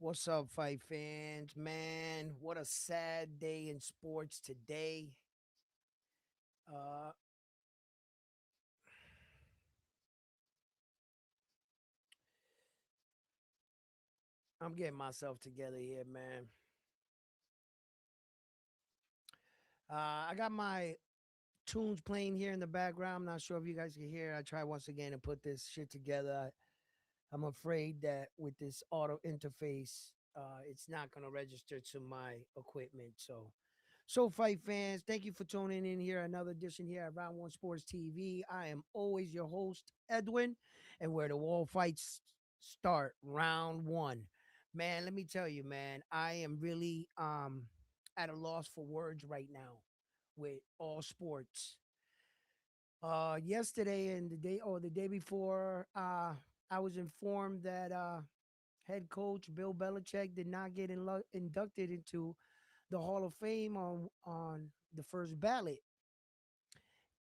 What's up, fight fans? Man, what a sad day in sports today. Uh, I'm getting myself together here, man. I got my tunes playing here in the background. I'm not sure if you guys can hear. I try once again to put this shit together. I'm afraid that with this auto interface, it's not going to register to my equipment. So fight fans, thank you for tuning in here. Another edition here at Round One Sports TV. I am always your host, Edwin, and where the wall fights start, round one. Man, let me tell you, man, I am really at a loss for words right now with all sports. Yesterday and the day before, I was informed that head coach Bill Belichick did not get inducted into the Hall of Fame on the first ballot,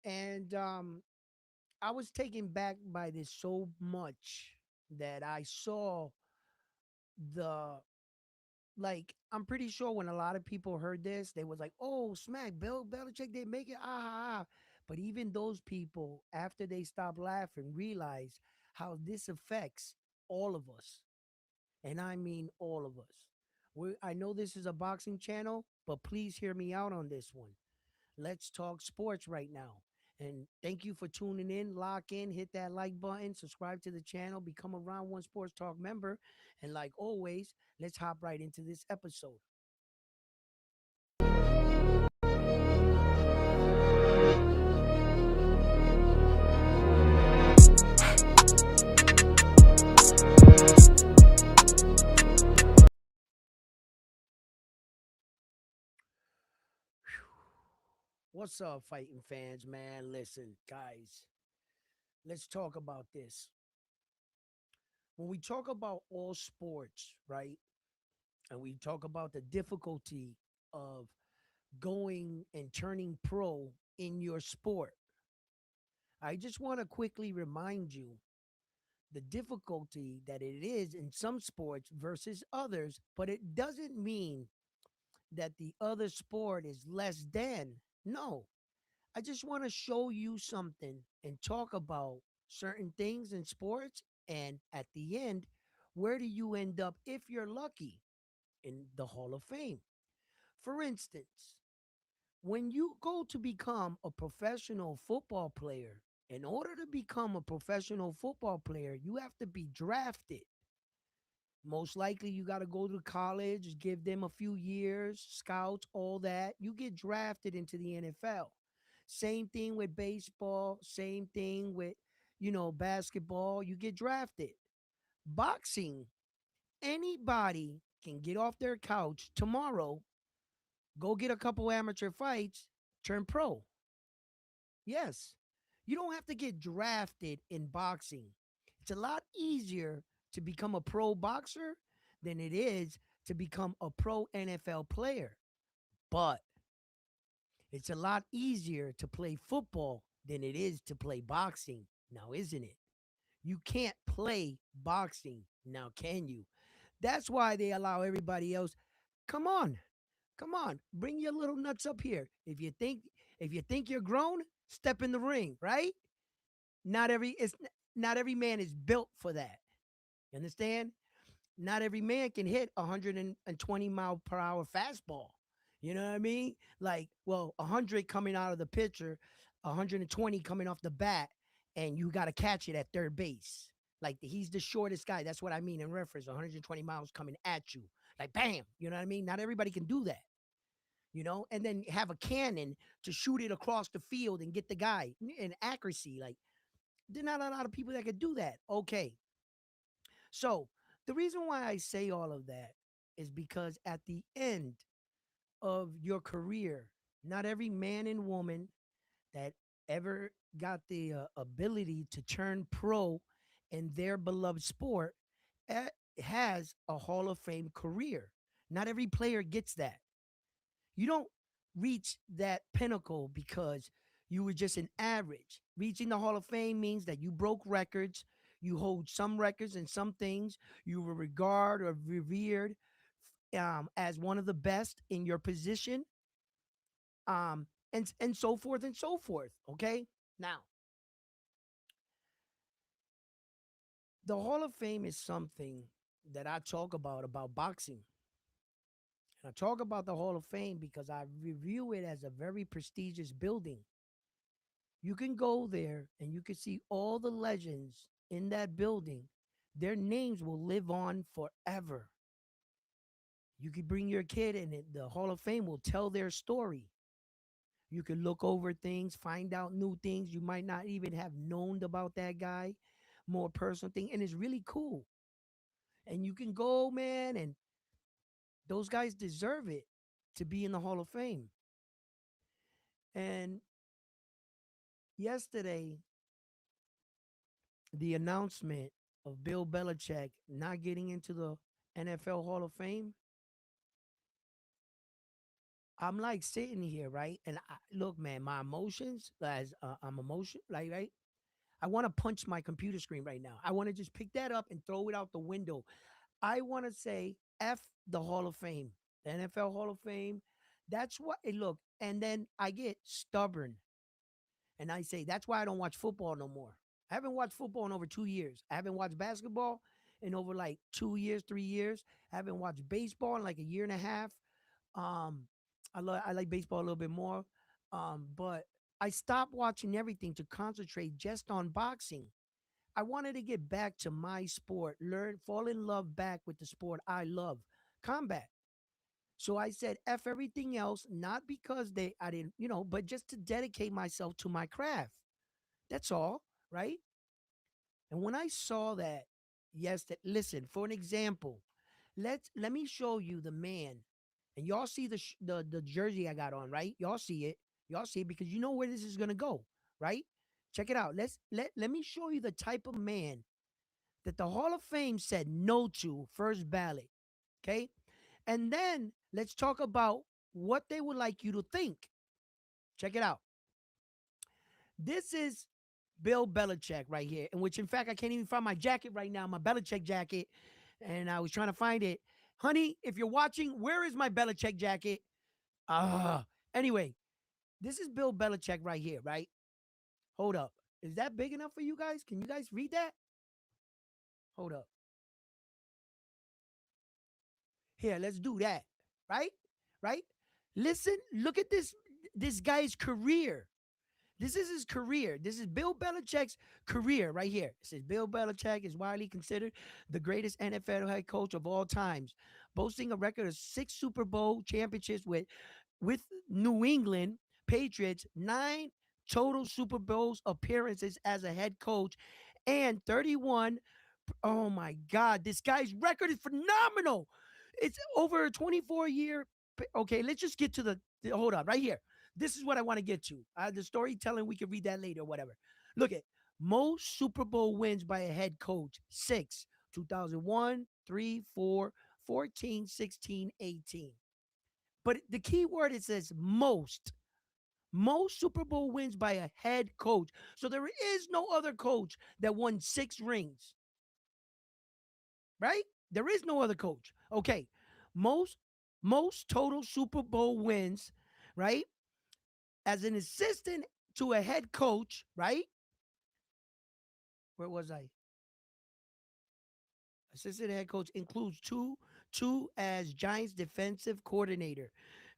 and I was taken back by this so much that I saw the I'm pretty sure when a lot of people heard this, they was like, "Oh, smack! Bill Belichick didn't make it." Ah, ah, ah. But even those people, after they stopped laughing, realize how this affects all of us, and I mean all of us. I know this is a boxing channel, but please hear me out on this one. Let's talk sports right now. And thank you for tuning in. Lock in, hit that like button, subscribe to the channel, become a Round One Sports Talk member. And like always, let's hop right into this episode. What's up, fighting fans, man? Listen, guys, let's talk about this. When we talk about all sports, right? And we talk about the difficulty of going and turning pro in your sport, I just want to quickly remind you the difficulty that it is in some sports versus others, but it doesn't mean that the other sport is less than. No, I just want to show you something and talk about certain things in sports. And at the end, where do you end up if you're lucky in the Hall of Fame? For instance, when you go to become a professional football player, in order to become a professional football player, you have to be drafted. Most likely, you got to go to college, give them a few years, scouts, all that. You get drafted into the NFL. Same thing with baseball, same thing with, basketball. You get drafted. Boxing, anybody can get off their couch tomorrow, go get a couple amateur fights, turn pro. Yes. You don't have to get drafted in boxing. It's a lot easier to become a pro boxer than it is to become a pro NFL player. But it's a lot easier to play football than it is to play boxing. Now, isn't it? You can't play boxing. Now, can you? That's why they allow everybody else. Come on. Come on. Bring your little nuts up here. If you think you're grown, step in the ring, right? Not every man is built for that. You understand? Not every man can hit 120 mile per hour fastball. You know what I mean? Like, well, 100 coming out of the pitcher, 120 coming off the bat, and you got to catch it at third base. Like he's the shortest guy. That's what I mean in reference. 120 miles coming at you, like bam. You know what I mean? Not everybody can do that. And then have a cannon to shoot it across the field and get the guy in accuracy. Like there's not a lot of people that could do that. Okay, so the reason why I say all of that is because at the end of your career, not every man and woman that ever got the ability to turn pro in their beloved sport eh, has a Hall of Fame career. Not every player gets that. You don't reach that pinnacle because you were just an average. Reaching the Hall of Fame means that you broke records, You hold some records and some things. You were regarded or revered as one of the best in your position, and so forth and so forth. Okay, now the Hall of Fame is something that I talk about boxing. And I talk about the Hall of Fame because I review it as a very prestigious building. You can go there and you can see all the legends in that building. Their names will live on forever. You could bring your kid and the Hall of Fame will tell their story. You can look over things, find out new things you might not even have known about that guy, more personal thing, and it's really cool. And you can go, man, and those guys deserve it to be in the Hall of Fame. And yesterday, the announcement of Bill Belichick not getting into the NFL Hall of Fame, I'm like sitting here, right? And look, man, my emotions, as I'm emotion, like, right? I want to punch my computer screen right now. I want to just pick that up and throw it out the window. I want to say F the Hall of Fame, the NFL Hall of Fame. That's what it look. And then I get stubborn and I say, that's why I don't watch football no more. I haven't watched football in over 2 years. I haven't watched basketball in over like 2 years, 3 years. I haven't watched baseball in like a year and a half. Um, I like baseball a little bit more. But I stopped watching everything to concentrate just on boxing. I wanted to get back to my sport, learn, fall in love back with the sport I love, combat. So I said F everything else, not because I didn't, but just to dedicate myself to my craft. That's all, right? And when I saw that, yes, that listen, for an example, let me show you the man. And y'all see the jersey I got on, right? Y'all see it. Y'all see it because you know where this is gonna go, right? Check it out. Let me show you the type of man that the Hall of Fame said no to first ballot. Okay. And then let's talk about what they would like you to think. Check it out. This is Bill Belichick right here, in which, in fact, I can't even find my jacket right now, my Belichick jacket. And I was trying to find it. Honey, if you're watching, where is my Belichick jacket? Anyway, this is Bill Belichick right here, right? Hold up. Is that big enough for you guys? Can you guys read that? Hold up. Here, let's do that. Right? Right? Listen, look at this guy's career. This is his career. This is Bill Belichick's career right here. It says Bill Belichick is widely considered the greatest NFL head coach of all times, boasting a record of 6 Super Bowl championships with New England Patriots, 9 total Super Bowls appearances as a head coach, and 31. Oh my God, this guy's record is phenomenal. It's over a 24-year. Okay, let's just get to hold on right here. This is what I want to get to. The storytelling, we can read that later or whatever. Look at most Super Bowl wins by a head coach: six, 2001, 3, 4, 14, 16, 18. But the key word, it says most Super Bowl wins by a head coach. So there is no other coach that won 6 rings, right? There is no other coach. Okay. Most most total Super Bowl wins, right? As an assistant to a head coach, right? Where was I? Assistant head coach includes two as Giants defensive coordinator.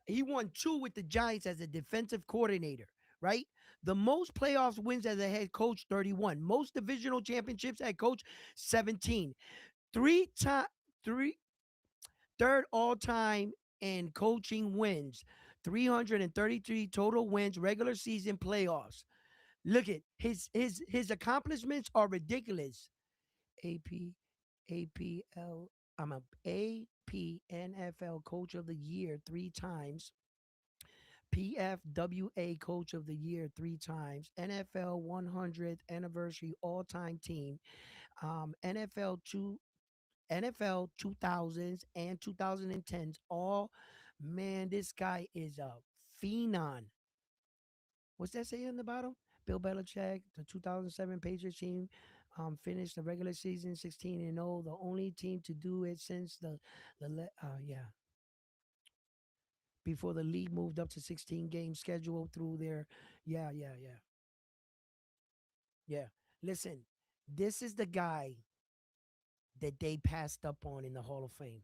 He won 2 with the Giants as a defensive coordinator, right? The most playoffs wins as a head coach, 31. Most divisional championships head coach, 17. Three time three third all time in coaching wins, 333 total wins, regular season playoffs. Look at his accomplishments are ridiculous. AP APL I'm a AP NFL Coach of the Year 3 times. PFWA Coach of the Year 3 times. NFL 100th anniversary all-time team. NFL 2000s and 2010s. All, man, this guy is a phenom. What's that say in the bottom? Bill Belichick, the 2007 Patriots team. finished the regular season 16-0, the only team to do it since yeah, before the league moved up to 16 game schedule through their yeah. Yeah. Listen, this is the guy that they passed up on in the Hall of Fame.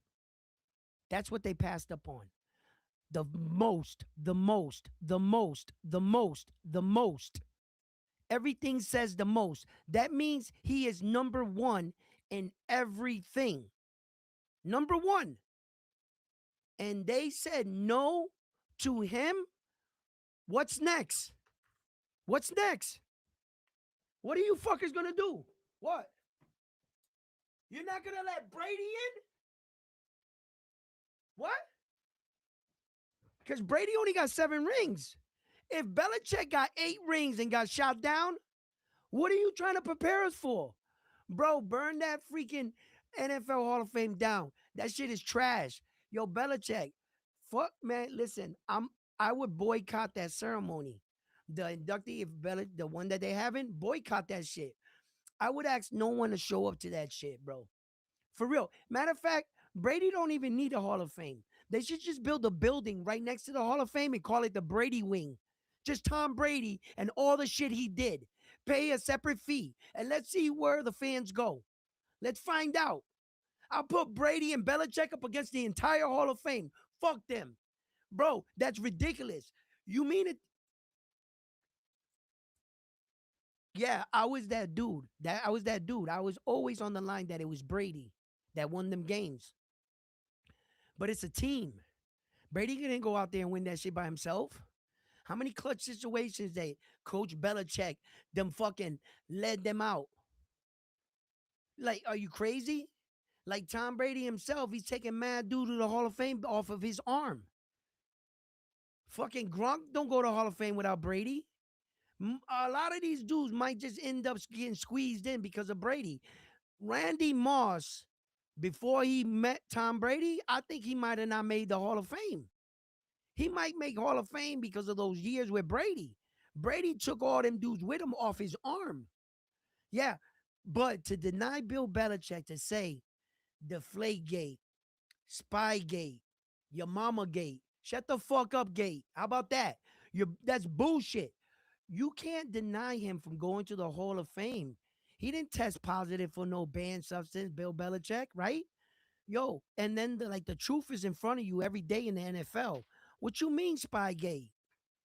That's what they passed up on. The most. Everything says the most. That means he is number one in everything. Number one. And they said no to him. What's next? What's next? What are you fuckers gonna do? What? You're not gonna let Brady in? What? Because Brady only got 7 rings. If Belichick got 8 rings and got shot down, what are you trying to prepare us for? Bro, burn that freaking NFL Hall of Fame down. That shit is trash. Yo, Belichick, fuck, man, listen, I would boycott that ceremony. The inductee, if the one that they haven't, boycott that shit. I would ask no one to show up to that shit, bro. For real. Matter of fact, Brady don't even need a Hall of Fame. They should just build a building right next to the Hall of Fame and call it the Brady Wing. Just Tom Brady and all the shit he did. Pay a separate fee and let's see where the fans go. Let's find out. I'll put Brady and Belichick up against the entire Hall of Fame. Fuck them. Bro, that's ridiculous. You mean it? Yeah, I was that dude. I was that dude. I was always on the line that it was Brady that won them games. But it's a team. Brady didn't go out there and win that shit by himself. How many clutch situations they Coach Belichick them fucking led them out? Like, are you crazy? Like Tom Brady himself, he's taking mad dude to the Hall of Fame off of his arm. Fucking Gronk don't go to Hall of Fame without Brady. A lot of these dudes might just end up getting squeezed in because of Brady. Randy Moss, before he met Tom Brady, I think he might have not made the Hall of Fame. He might make Hall of Fame because of those years with Brady. Brady took all them dudes with him off his arm. Yeah, but to deny Bill Belichick to say Deflategate, Spygate, your mama gate, shut the fuck up gate. How about that? That's bullshit. You can't deny him from going to the Hall of Fame. He didn't test positive for no banned substance, Bill Belichick, right? Yo, and then the truth is in front of you every day in the NFL. What you mean, Spygate?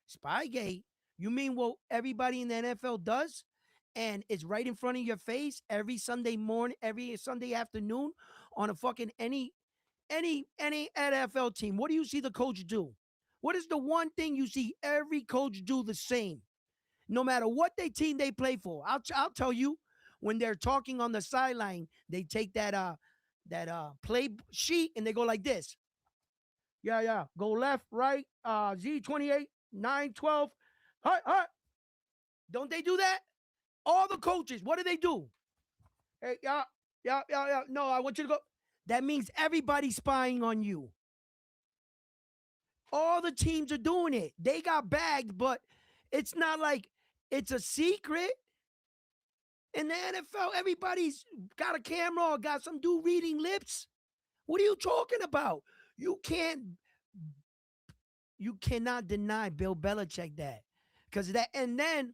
Spygate? You mean what everybody in the NFL does? And it's right in front of your face every Sunday morning, every Sunday afternoon on a fucking any NFL team. What do you see the coach do? What is the one thing you see every coach do the same? No matter what team they play for. I'll tell you, when they're talking on the sideline, they take that play sheet and they go like this. Yeah. Go left, right, Z28, 912. Hi. Don't they do that? All the coaches, what do? Hey, yeah. No, I want you to go. That means everybody's spying on you. All the teams are doing it. They got bagged, but it's not like it's a secret. In the NFL, everybody's got a camera or got some dude reading lips. What are you talking about? You cannot deny Bill Belichick that. Because that, and then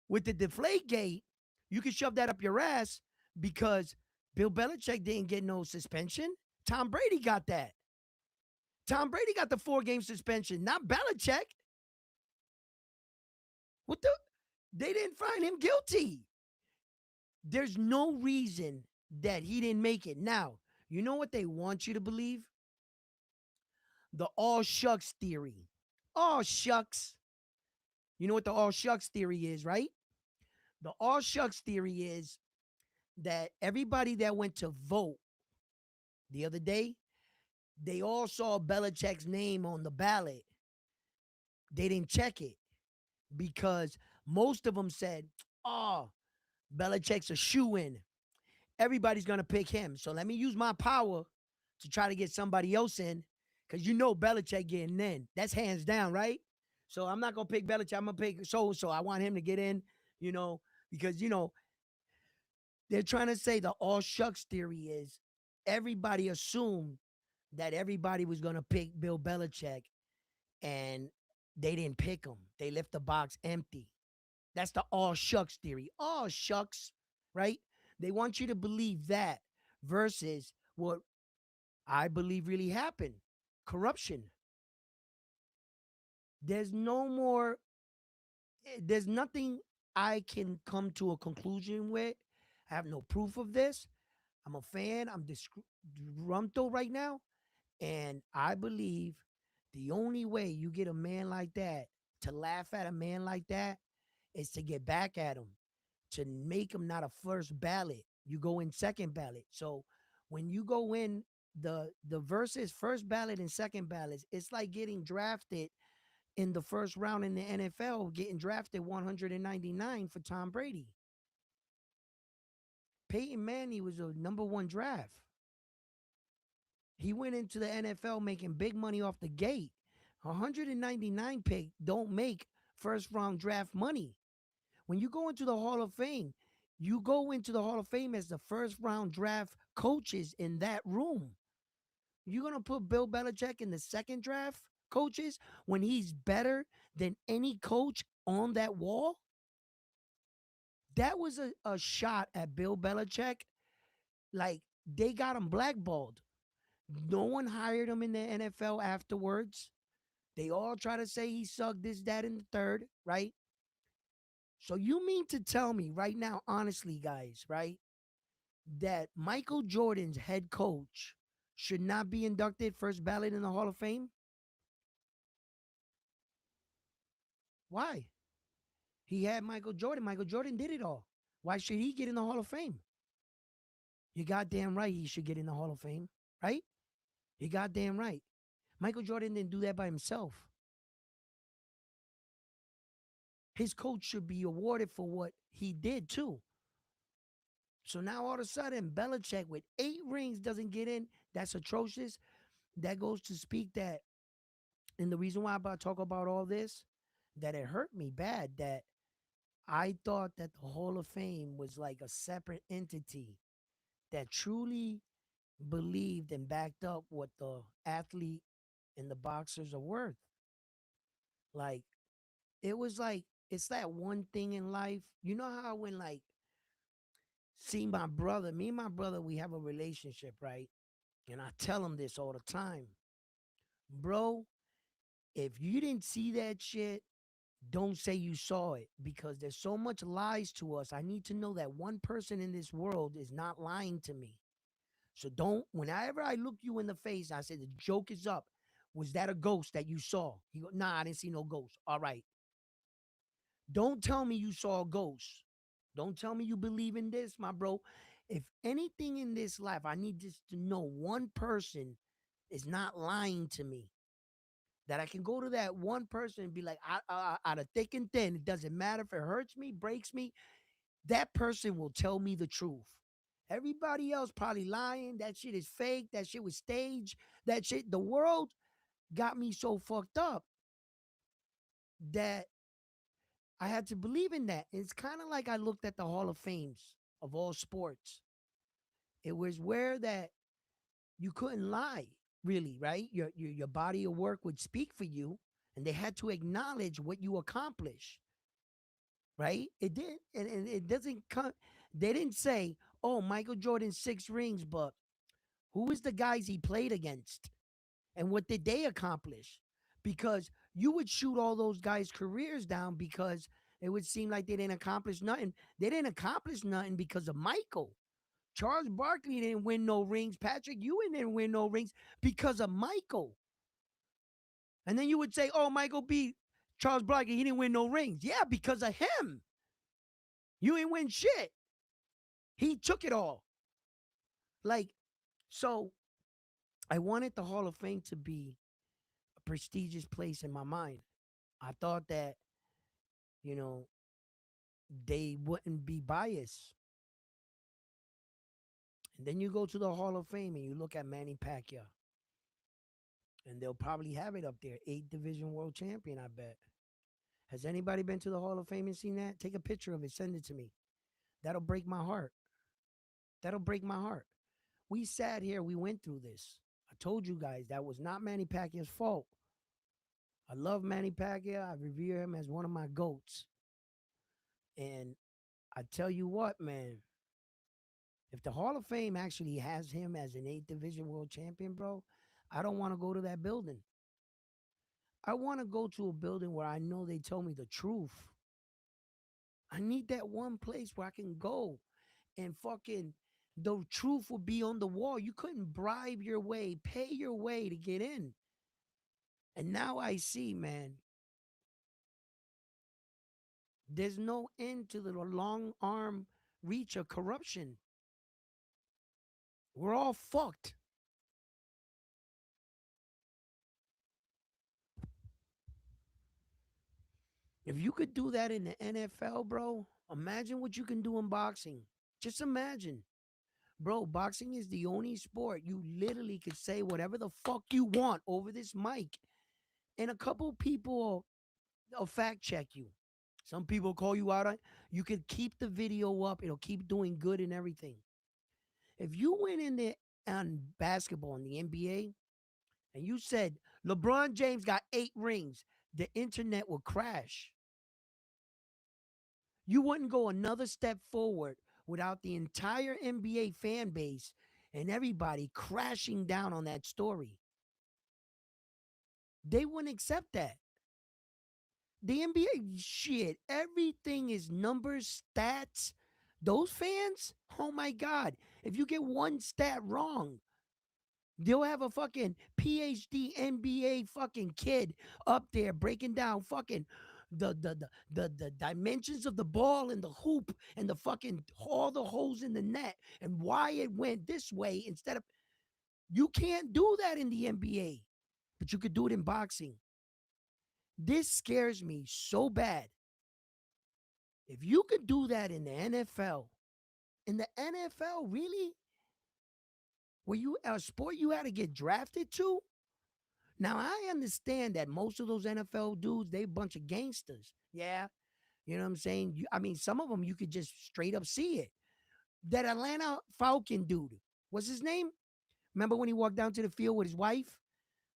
with the Deflategate, you can shove that up your ass because Bill Belichick didn't get no suspension. Tom Brady got that. Tom Brady got the 4-game suspension, not Belichick. What the? They didn't find him guilty. There's no reason that he didn't make it. Now, you know what they want you to believe? The all shucks theory. All shucks. You know what the all shucks theory is, right? The all shucks theory is that everybody that went to vote the other day, they all saw Belichick's name on the ballot. They didn't check it because most of them said, oh, Belichick's a shoe-in. Everybody's going to pick him. So let me use my power to try to get somebody else in because you know Belichick getting in. That's hands down, right? So I'm not going to pick Belichick. I'm going to pick so-and-so. I want him to get in, because, They're trying to say the all shucks theory is everybody assumed that everybody was going to pick Bill Belichick and they didn't pick him. They left the box empty. That's the all shucks theory. All shucks, right? They want you to believe that versus what I believe really happened corruption. There's no more, there's nothing I can come to a conclusion with. I have no proof of this. I'm a fan. I'm disgruntled right now. And I believe the only way you get a man like that to laugh at a man like that is to get back at him, to make him not a first ballot. You go in second ballot. So when you go in the versus first ballot and second ballots, it's like getting drafted in the first round in the NFL, getting drafted 199 for Tom Brady. Peyton Manning was a number one draft. He went into the NFL making big money off the gate. 199 pick don't make first round draft money. When you go into the Hall of Fame, you go into the Hall of Fame as the first round draft coaches in that room. You're going to put Bill Belichick in the second draft coaches when he's better than any coach on that wall? That was a shot at Bill Belichick. Like, they got him blackballed. No one hired him in the NFL afterwards. They all try to say he sucked this, that, and the third, right? So you mean to tell me right now, honestly, guys, right, that Michael Jordan's head coach should not be inducted first ballot in the Hall of Fame? Why? He had Michael Jordan. Michael Jordan did it all. Why should he get in the Hall of Fame? You're goddamn right he should get in the Hall of Fame, right? You're goddamn right. Michael Jordan didn't do that by himself. His coach should be awarded for what he did too. So now all of a sudden, Belichick with 8 rings doesn't get in. That's atrocious. That goes to speak that, and the reason why I'm about to talk about all this, that it hurt me bad that I thought that the Hall of Fame was like a separate entity that truly believed and backed up what the athlete and the boxers are worth. Like, it was like, it's that one thing in life. You know how when, like, see my brother, me and my brother, we have a relationship, right? And I tell him this all the time. Bro, if you didn't see that shit, don't say you saw it because there's so much lies to us. I need to know that one person in this world is not lying to me. So don't, whenever I look you in the face, I say, the joke is up. Was that a ghost that you saw? He go, nah, I didn't see no ghost. All right. Don't tell me you saw a ghost. Don't tell me you believe in this, my bro. If anything in this life, I need just to know one person is not lying to me. That I can go to that one person and be like, out of thick and thin, it doesn't matter if it hurts me, breaks me, that person will tell me the truth. Everybody else probably lying. That shit is fake. That shit was staged. That shit, the world got me so fucked up that I had to believe in that. It's kind of like I looked at the Hall of Fames of all sports. It was where that you couldn't lie, really, right? Your body of work would speak for you, and they had to acknowledge what you accomplished, right? It did, and it doesn't come. They didn't say, "Oh, Michael Jordan 6 rings," but who is the guys he played against, and what did they accomplish? Because you would shoot all those guys' careers down because it would seem like they didn't accomplish nothing. They didn't accomplish nothing because of Michael. Charles Barkley didn't win no rings. Patrick Ewing didn't win no rings because of Michael. And then you would say, "Oh, Michael beat Charles Barkley. He didn't win no rings." Yeah, because of him. You ain't win shit. He took it all. Like, so I wanted the Hall of Fame to be a prestigious place in my mind. I thought that, you know, they wouldn't be biased. And then you go to the Hall of Fame and you look at Manny Pacquiao. And they'll probably have it up there. 8 division world champion, I bet. Has anybody been to the Hall of Fame and seen that? Take a picture of it, send it to me. That'll break my heart. That'll break my heart. We sat here, we went through this. I told you guys that was not Manny Pacquiao's fault. I love Manny Pacquiao. I revere him as one of my goats. And I tell you what, man, if the Hall of Fame actually has him as an eighth division world champion, bro, I don't want to go to that building. I want to go to a building where I know they tell me the truth. I need that one place where I can go and fucking the truth will be on the wall. You couldn't bribe your way, pay your way to get in. And now I see, man, there's no end to the long arm reach of corruption. We're all fucked. If you could do that in the NFL, bro, imagine what you can do in boxing. Just imagine. Bro, boxing is the only sport you literally could say whatever the fuck you want over this mic. And a couple people will fact check you. Some people call you out on. You could keep the video up. It'll keep doing good and everything. If you went in there on basketball in the NBA and you said LeBron James got 8 rings, the internet would crash. You wouldn't go another step forward without the entire NBA fan base and everybody crashing down on that story. They wouldn't accept that. The NBA, shit, everything is numbers, stats. Those fans, oh my God, if you get one stat wrong, they'll have a fucking PhD NBA fucking kid up there breaking down fucking the dimensions of the ball and the hoop and the fucking all the holes in the net and why it went this way instead of you can't do that in the NBA, but you could do it in boxing. This scares me so bad. If you could do that in the NFL, really? Were you a sport you had to get drafted to? Now I understand that most of those NFL dudes, they a bunch of gangsters. Yeah. You know what I'm saying? I mean, some of them you could just straight up see it. That Atlanta Falcon dude, what's his name? Remember when he walked down to the field with his wife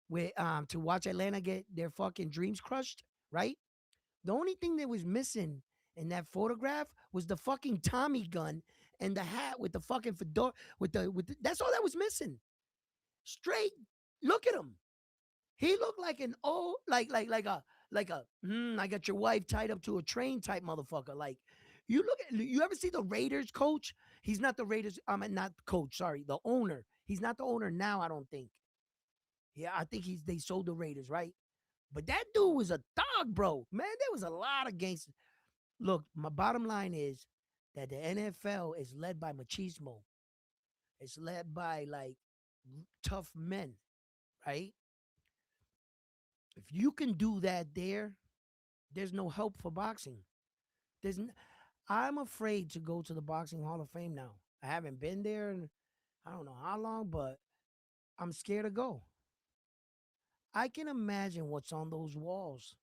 with to watch Atlanta get their fucking dreams crushed, right? The only thing that was missing in that photograph was the fucking Tommy gun and the hat with the fucking fedora with the that's all that was missing. Straight look at him. He looked like an old I got your wife tied up to a train type motherfucker. Like you ever see the Raiders coach? He's not the Raiders, not coach, sorry, the owner. He's not the owner now, I don't think. Yeah, I think they sold the Raiders, right? But that dude was a dog, bro. Man, there was a lot of gangsters. Look, my bottom line is that the NFL is led by machismo. It's led by like tough men, right? If you can do that there's no help for boxing. I'm afraid to go to the Boxing Hall of Fame now. I haven't been there in I don't know how long, but I'm scared to go. I can imagine what's on those walls.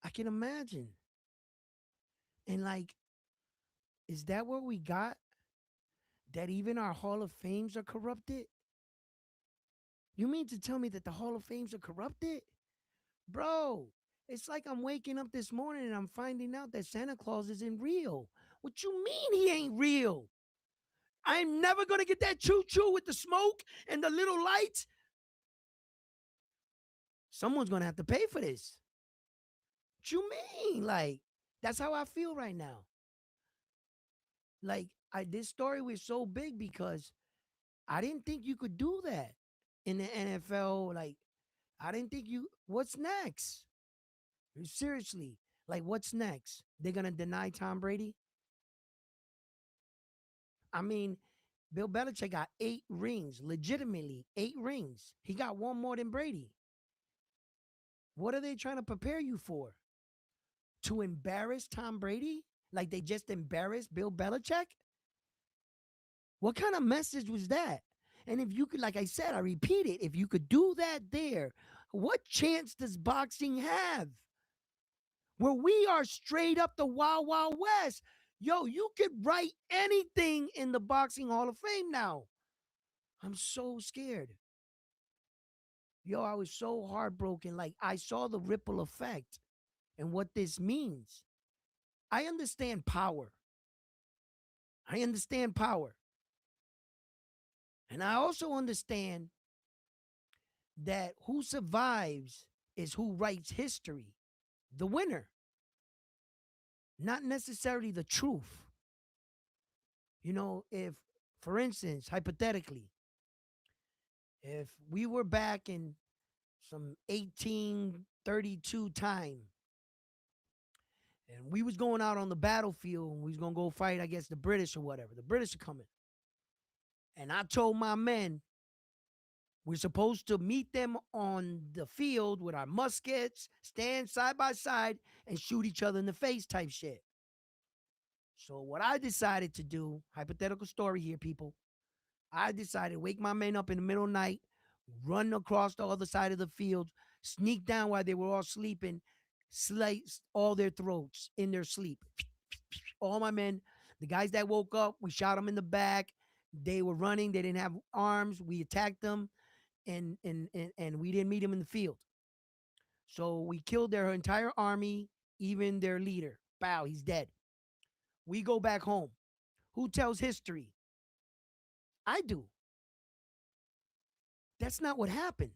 I can imagine. And like, is that what we got? That even our Hall of Fames are corrupted? You mean to tell me that the Hall of Fames are corrupted? Bro, it's like I'm waking up this morning and I'm finding out that Santa Claus isn't real. What you mean he ain't real? I'm never gonna get that choo choo with the smoke and the little lights. Someone's gonna have to pay for this. What you mean? Like, that's how I feel right now. Like, this story was so big because I didn't think you could do that in the NFL. Like, I didn't think you. What's next? Seriously, like, what's next? They're gonna deny Tom Brady? I mean, Bill Belichick got 8 rings, legitimately 8 rings. He got one more than Brady. What are they trying to prepare you for? To embarrass Tom Brady? Like they just embarrassed Bill Belichick? What kind of message was that? And if you could, like I said, I repeat it, if you could do that there, what chance does boxing have? Where we are straight up the Wild Wild West. Yo, you could write anything in the Boxing Hall of Fame now. I'm so scared. Yo, I was so heartbroken. Like, I saw the ripple effect and what this means. I understand power. I understand power. And I also understand that who survives is who writes history, the winner, not necessarily the truth. You know, if, for instance, hypothetically, if we were back in some 1832 time and we was going out on the battlefield and we was going to go fight, I guess, the British or whatever, the British are coming. And I told my men, we're supposed to meet them on the field with our muskets, stand side by side, and shoot each other in the face type shit. So what I decided to do, hypothetical story here, people, I decided to wake my men up in the middle of the night, run across the other side of the field, sneak down while they were all sleeping, slice all their throats in their sleep. All my men, the guys that woke up, we shot them in the back. They were running. They didn't have arms. We attacked them, and we didn't meet them in the field. So we killed their entire army, even their leader. Bow, he's dead. We go back home. Who tells history? I do. That's not what happened.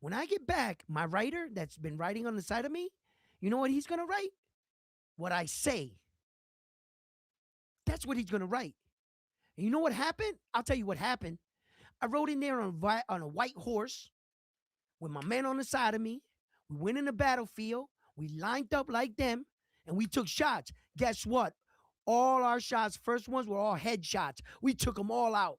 When I get back, my writer that's been writing on the side of me, you know what he's going to write? What I say. That's what he's going to write. And you know what happened? I'll tell you what happened. I rode in there on a white horse with my men on the side of me. We went in the battlefield. We lined up like them, and we took shots. Guess what? All our shots, first ones were all headshots. We took them all out.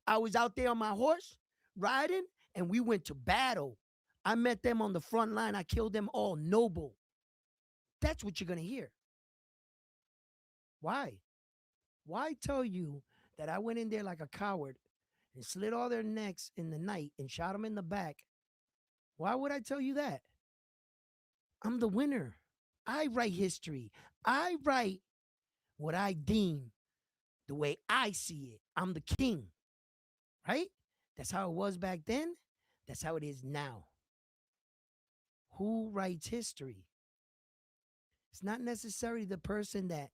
I was out there on my horse riding, and we went to battle. I met them on the front line. I killed them all noble. That's what you're going to hear. Why? Why tell you that I went in there like a coward and slit all their necks in the night and shot them in the back? Why would I tell you that? I'm the winner. I write history. I write what I deem the way I see it. I'm the king, right? That's how it was back then. That's how it is now. Who writes history? It's not necessarily the person that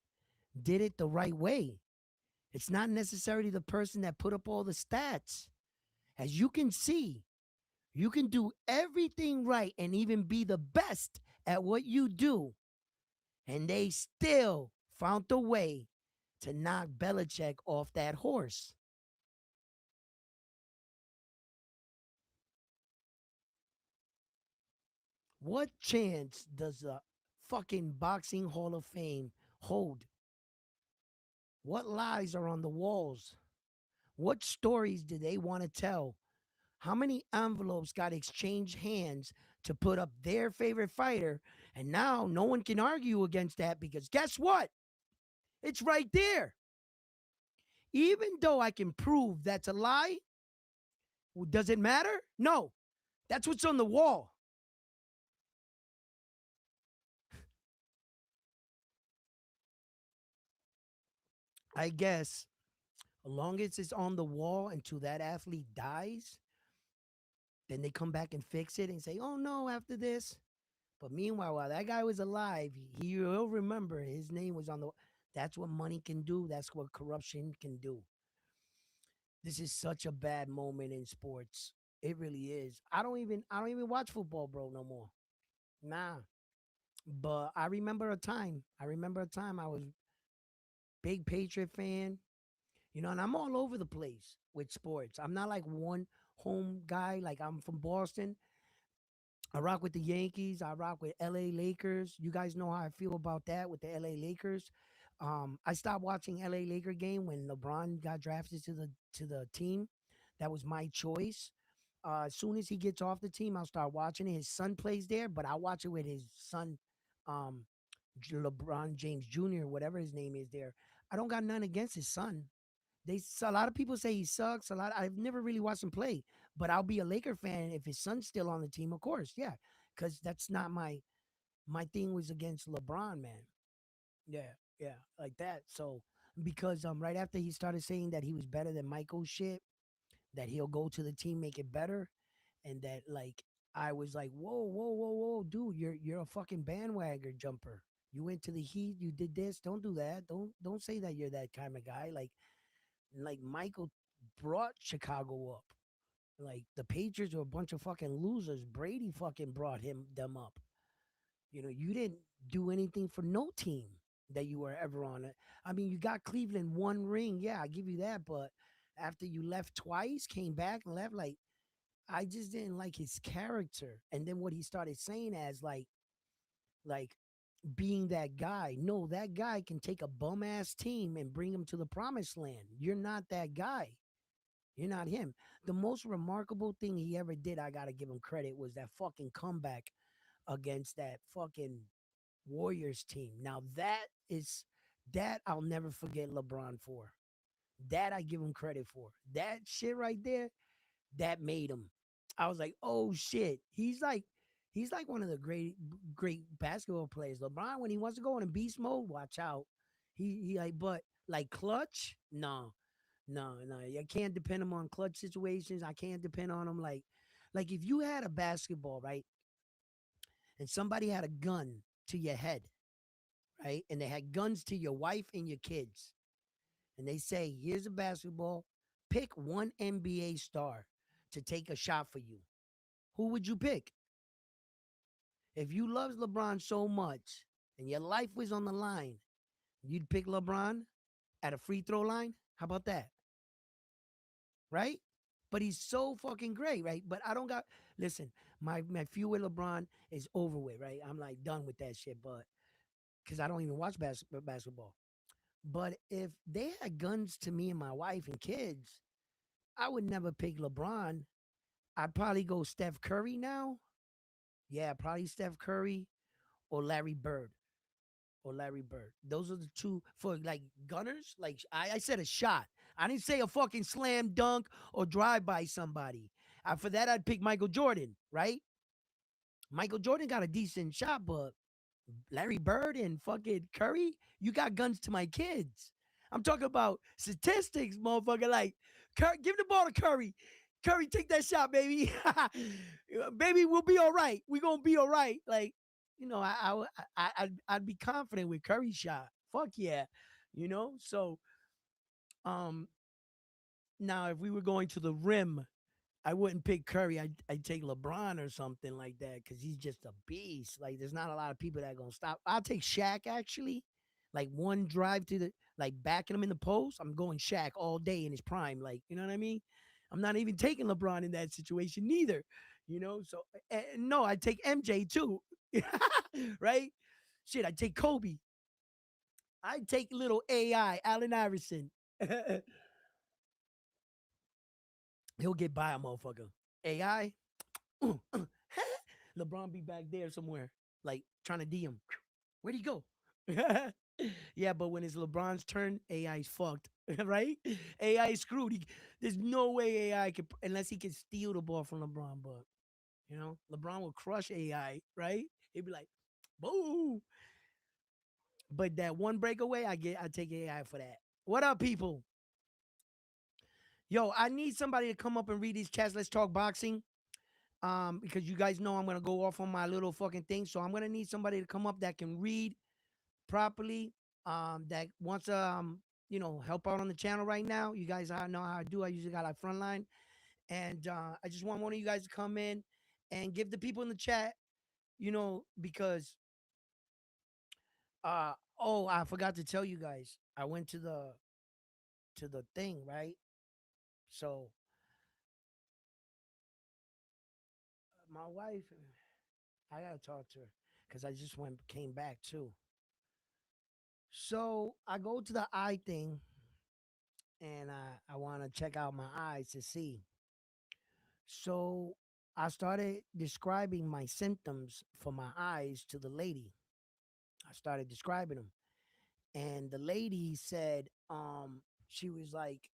did it the right way. It's not necessarily the person that put up all the stats. As you can see, you can do everything right and even be the best at what you do. And they still found a way to knock Belichick off that horse. What chance does the fucking Boxing Hall of Fame hold? What lies are on the walls? What stories do they want to tell? How many envelopes got exchanged hands to put up their favorite fighter? And now no one can argue against that because guess what? It's right there. Even though I can prove that's a lie, does it matter? No. That's what's on the wall. I guess as long as it's on the wall until that athlete dies, then they come back and fix it and say, oh no, after this. But meanwhile, while that guy was alive, he will remember his name was on the. That's what money can do. That's what corruption can do. This is such a bad moment in sports. It really is. I don't even watch football, bro, no more. Nah. But I remember a time. I was big Patriot fan. You know, and I'm all over the place with sports. I'm not like one home guy. Like I'm from Boston. I rock with the Yankees. I rock with LA Lakers. You guys know how I feel about that with the LA Lakers. I stopped watching LA Laker game when LeBron got drafted to the team. That was my choice. As soon as he gets off the team, I'll start watching it. His son plays there, but I'll watch it with his son, um, LeBron James Jr., whatever his name is there. I don't got none against his son. A lot of people say he sucks. I've never really watched him play, but I'll be a Laker fan if his son's still on the team, of course, yeah, because that's not my My thing was against LeBron, man. Yeah, yeah, like that. So because right after he started saying that he was better than Michael shit, that he'll go to the team, make it better, and that like I was like, whoa, whoa, whoa, whoa, dude, you're a fucking bandwagon jumper. You went to the Heat, you did this. Don't do that. Don't say that you're that kind of guy. Like Michael brought Chicago up. Like the Patriots were a bunch of fucking losers. Brady fucking brought them up. You didn't do anything for no team that you were ever on. I mean, you got Cleveland one ring. Yeah, I give you that. But after you left twice, came back and left, like, I just didn't like his character. And then what he started saying as like being that guy. No, that guy can take a bum ass team and bring him to the promised land. You're not that guy. You're not him. The most remarkable thing he ever did, I gotta give him credit, was that fucking comeback against that fucking Warriors team. Now that I'll never forget LeBron for. That I give him credit for. That shit right there, that made him. I was like, oh shit. He's like one of the great basketball players. LeBron, when he wants to go in beast mode, watch out. He like, but like clutch, no, no, no. I can't depend him on clutch situations. I can't depend on him like if you had a basketball, right? And somebody had a gun to your head, right? And they had guns to your wife and your kids. And they say, here's a basketball. Pick one NBA star to take a shot for you. Who would you pick? If you loved LeBron so much and your life was on the line, you'd pick LeBron at a free throw line? How about that? Right? But he's so fucking great, right? But I don't got listen, my feud with LeBron is over with, right? I'm like done with that shit, but because I don't even watch basketball. But if they had guns to me and my wife and kids, I would never pick LeBron. I'd probably go Steph Curry now. Yeah, probably Steph Curry or Larry Bird. Or Larry Bird. Those are the two for like gunners. Like I said a shot. I didn't say a fucking slam dunk or drive by somebody. For that, I'd pick Michael Jordan, right? Michael Jordan got a decent shot, but Larry Bird and fucking Curry, you got guns to my kids. I'm talking about statistics, motherfucker. Like, give the ball to Curry. Curry, take that shot, baby. Baby, we'll be all right. We're gonna be all right. Like, I'd be confident with Curry's shot. Fuck yeah, So, um, now if we were going to the rim, I wouldn't pick Curry. I'd take LeBron or something like that because he's just a beast. Like, there's not a lot of people that are gonna stop. I'll take Shaq actually. Like one drive to the like backing him in the post. I'm going Shaq all day in his prime. Like, you know what I mean? I'm not even taking LeBron in that situation neither. So no, I take MJ too. Right? Shit, I take Kobe. I take little AI, Allen Iverson. He'll get by a motherfucker. AI, LeBron be back there somewhere, like trying to DM. Where'd he go? Yeah, but when it's LeBron's turn, AI's fucked, right? AI is screwed. There's no way AI can, unless he can steal the ball from LeBron. But LeBron will crush AI, right? He'd be like, boo. But that one breakaway, I take AI for that. What up, people? Yo, I need somebody to come up and read these chats. Let's talk boxing. Because you guys know I'm gonna go off on my little fucking thing. So I'm gonna need somebody to come up that can read properly. That wants to help out on the channel right now. You guys know how I do. I usually got like frontline, and I just want one of you guys to come in and give the people in the chat, because oh, I forgot to tell you guys. I went to the thing, right? So my wife, I gotta talk to her because I just came back too. So I go to the eye thing and I want to check out my eyes to see. So I started describing my symptoms for my eyes to the lady. I started describing them. And the lady said, she was like,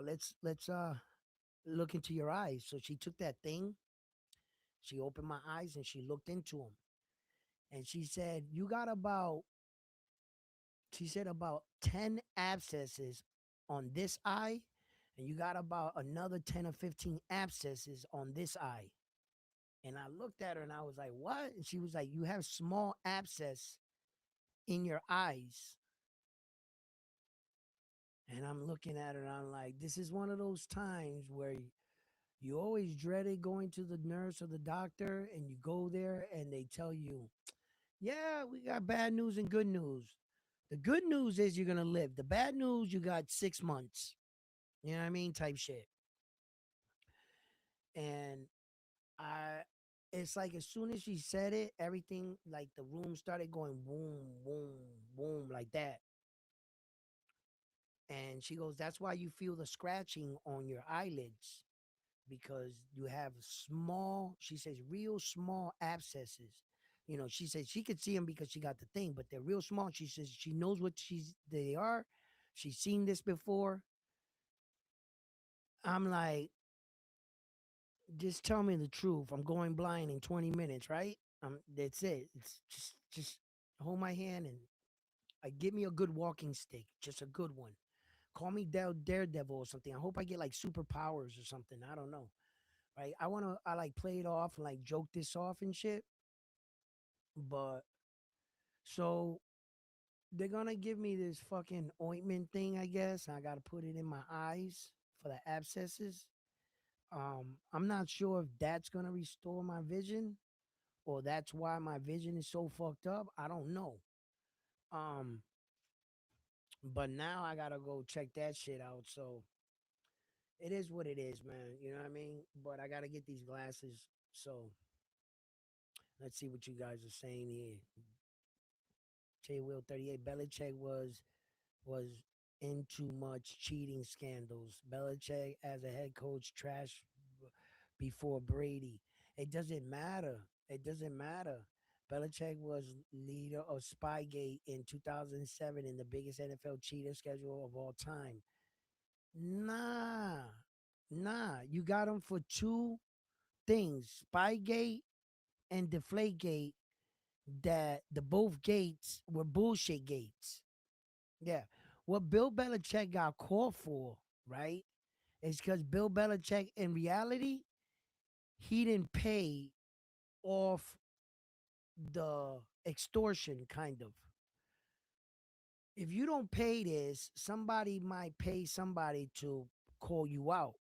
let's look into your eyes. So she took that thing, she opened my eyes and she looked into them. And she said, you got about, she said about 10 abscesses on this eye, and you got about another 10 or 15 abscesses on this eye. And I looked at her and I was like, what? And she was like, you have small abscess in your eyes. And I'm looking at her and I'm like, this is one of those times where you always dreaded going to the nurse or the doctor, and you go there and they tell you, yeah, we got bad news and good news. The good news is you're going to live. The bad news, you got 6 months. You know what I mean? Type shit. And I, it's like as soon as she said it, everything, like the room started going boom, boom, boom, like that. And she goes, that's why you feel the scratching on your eyelids, because you have small, she says, real small abscesses. You know, she says she could see them because she got the thing, but they're real small. She says she knows what they are. She's seen this before. I'm like, just tell me the truth. I'm going blind in 20 minutes, right? That's it. It's just hold my hand and give me a good walking stick, just a good one. Call me Daredevil or something. I hope I get like superpowers or something. I don't know. Right? I like play it off and like joke this off and shit. But so they're gonna give me this fucking ointment thing, I guess. I gotta put it in my eyes for the abscesses. I'm not sure if that's gonna restore my vision or that's why my vision is so fucked up. I don't know. Um, but now I gotta go check that shit out. So it is what it is, man. You know what I mean? But I gotta get these glasses. So let's see what you guys are saying here. J Will 38. Belichick was in too much cheating scandals. Belichick as a head coach trash before Brady. It doesn't matter. It doesn't matter. Belichick was leader of Spygate in 2007 in the biggest NFL cheater schedule of all time. Nah, nah. You got him for two things: Spygate and Deflategate. That the both gates were bullshit gates. Yeah. What Bill Belichick got caught for, right, is because Bill Belichick, in reality, he didn't pay off the extortion, kind of. If you don't pay this, somebody might pay somebody to call you out.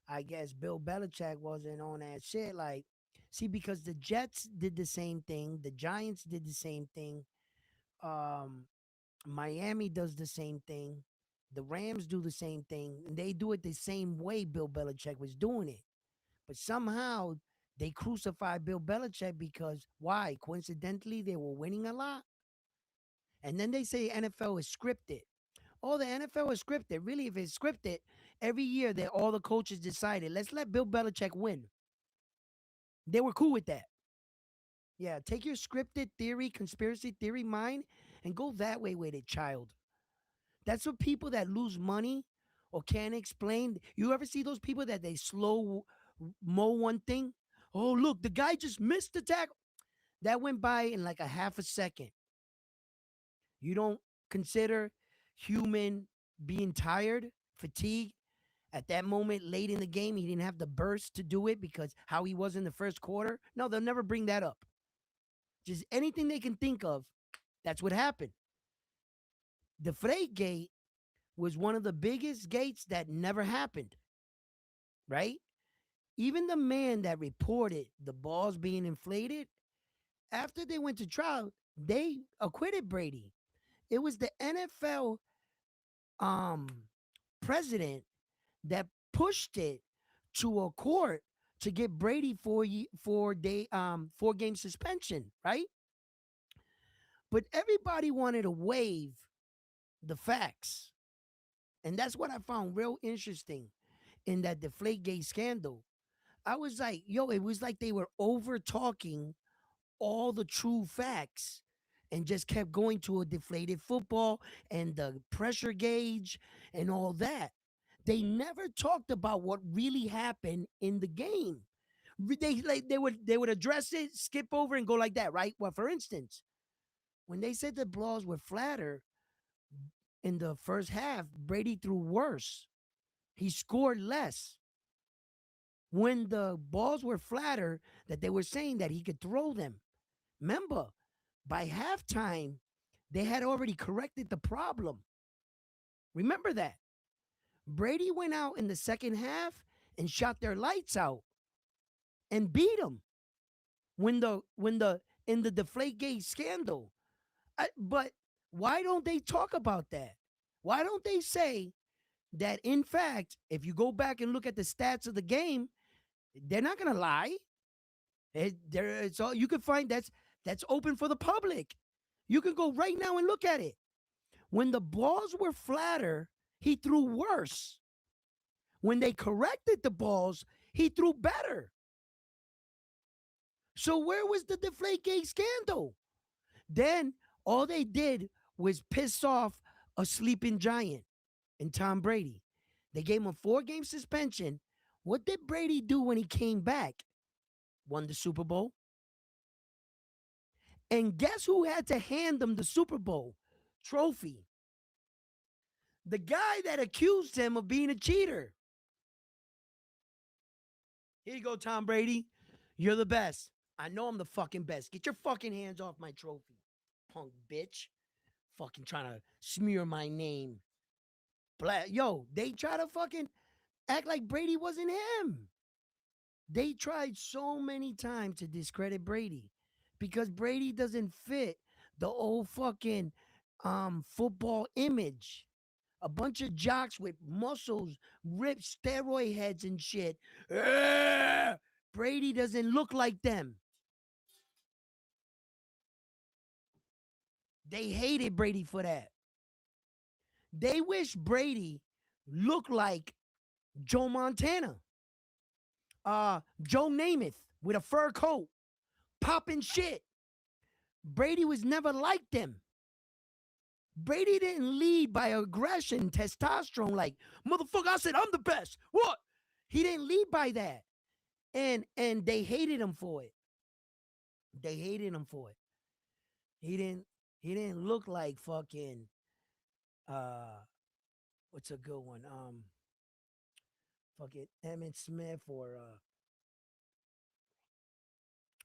I guess Bill Belichick wasn't on that shit. Like, see, because the Jets did the same thing, the Giants did the same thing. Um, Miami does the same thing. The Rams do the same thing. And they do it the same way Bill Belichick was doing it. But somehow they crucify Bill Belichick because why? Coincidentally, they were winning a lot. And then they say NFL is scripted. Oh, the NFL is scripted. Really, if it's scripted, every year that all the coaches decided, let's let Bill Belichick win. They were cool with that. Yeah, take your scripted theory, conspiracy theory mind, and go that way with it, child. That's what people that lose money or can't explain. You ever see those people that they slow mo one thing? Oh, look, the guy just missed the tackle. That went by in like a half a second. You don't consider human being tired, fatigue at that moment late in the game. He didn't have the burst to do it because how he was in the first quarter. No, they'll never bring that up. Just anything they can think of, that's what happened. The Frey Gate was one of the biggest gates that never happened, right? Even the man that reported the balls being inflated, after they went to trial, they acquitted Brady. It was the NFL um, president that pushed it to a court to get Brady 4 game suspension, right? But everybody wanted to waive the facts. And that's what I found real interesting in that Deflategate scandal. I was like, yo, it was like they were over talking all the true facts and just kept going to a deflated football and the pressure gauge and all that. They never talked about what really happened in the game. They would address it, skip over, and go like that, right? Well, for instance, when they said the balls were flatter in the first half, Brady threw worse. He scored less. When the balls were flatter, that they were saying that he could throw them. Remember, by halftime, they had already corrected the problem. Remember that. Brady went out in the second half and shot their lights out and beat them when the in the Deflategate scandal. But why don't they talk about that? Why don't they say that in fact, if you go back and look at the stats of the game, they're not gonna lie. It's all you can find that's open for the public. You can go right now and look at it. When the balls were flatter, he threw worse. When they corrected the balls, he threw better. So where was the Deflategate scandal? Then all they did was piss off a sleeping giant in Tom Brady. They gave him a 4-game suspension. What did Brady do when he came back? Won the Super Bowl. And guess who had to hand them the Super Bowl trophy? The guy that accused him of being a cheater. Here you go, Tom Brady. You're the best. I know I'm the fucking best. Get your fucking hands off my trophy, punk bitch. Fucking trying to smear my name. Yo, they try to fucking act like Brady wasn't him. They tried so many times to discredit Brady because Brady doesn't fit the old fucking football image. A bunch of jocks with muscles, ripped steroid heads and shit. Brady doesn't look like them. They hated Brady for that. They wish Brady looked like Joe Montana, Joe Namath with a fur coat, popping shit. Brady was never like them. Brady didn't lead by aggression, testosterone, like, motherfucker, I said I'm the best. What? He didn't lead by that. And they hated him for it. They hated him for it. He didn't look like fucking uh what's a good one? Fucking Emmett Smith or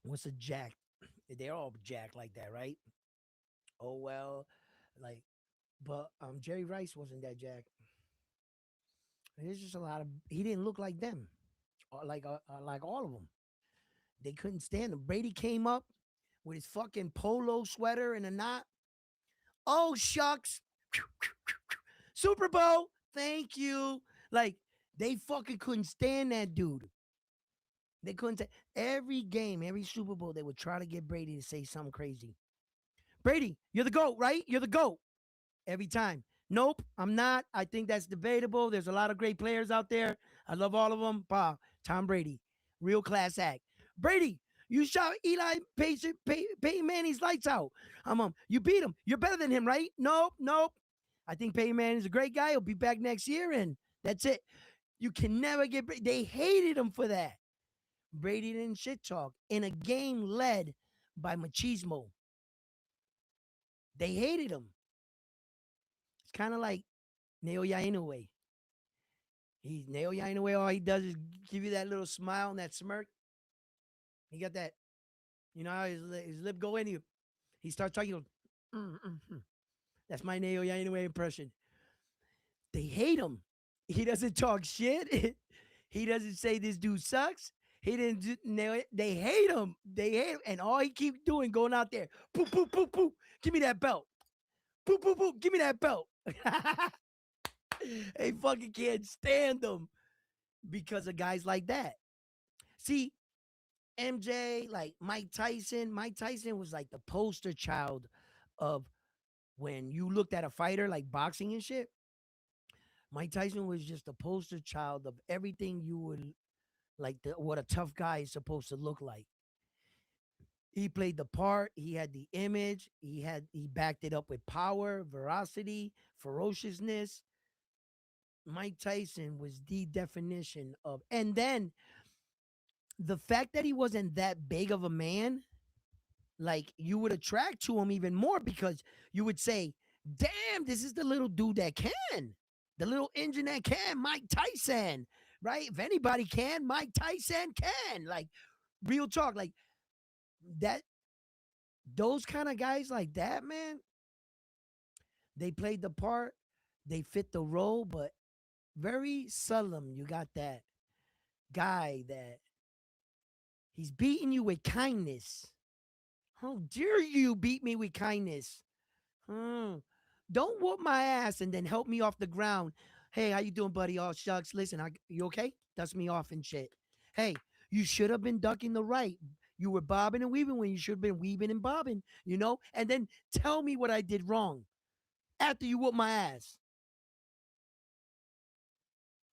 what's a jack? They're all jack like that, right? Oh well, like, but Jerry Rice wasn't that jack. There's just a lot of he didn't look like them, like all of them. They couldn't stand him. Brady came up with his fucking polo sweater and a knot. Oh shucks, Super Bowl, thank you. Like they fucking couldn't stand that dude. They couldn't say every game, every Super Bowl, they would try to get Brady to say something crazy. Brady, you're the GOAT, right? You're the GOAT. Every time. Nope, I'm not. I think that's debatable. There's a lot of great players out there. I love all of them. Bah, Tom Brady, real class act. Brady, you shot Peyton Manning's lights out. You beat him. You're better than him, right? Nope, nope. I think Peyton Manning's a great guy. He'll be back next year, and that's it. You can never get. They hated him for that. Brady didn't shit talk in a game led by machismo. They hated him. It's kind of like Naoya Inoue. Naoya Inoue. All he does is give you that little smile and that smirk. He got that. You know how his lip go in. He starts talking. He goes, That's my Naoya Inoue impression. They hate him. He doesn't talk shit. He doesn't say this dude sucks. He didn't nail it. They hate him. They hate him. And all he keeps doing going out there, poop, poop, poop, poop. Give me that belt. Poop, poop, poop. Give me that belt. They fucking can't stand them because of guys like that. See, MJ, like Mike Tyson. Mike Tyson was like the poster child of when you looked at a fighter like boxing and shit. Mike Tyson was just the poster child of everything you would like what a tough guy is supposed to look like. He played the part, he had the image, he backed it up with power, veracity, ferociousness. Mike Tyson was the definition of, and then the fact that he wasn't that big of a man, like you would attract to him even more because you would say, damn, this is the little dude that can. The little engine that can, Mike Tyson, right? If anybody can, Mike Tyson can. Like real talk, like that, those kind of guys like that, man, they played the part, they fit the role, but very seldom you got that guy that he's beating you with kindness. How dare you beat me with kindness? Hmm. Don't whoop my ass and then help me off the ground. Hey, how you doing, buddy? Oh shucks. Listen, you okay? Dust me off and shit. Hey, you should have been ducking the right. You were bobbing and weaving when you should have been weaving and bobbing, you know? And then tell me what I did wrong after you whoop my ass.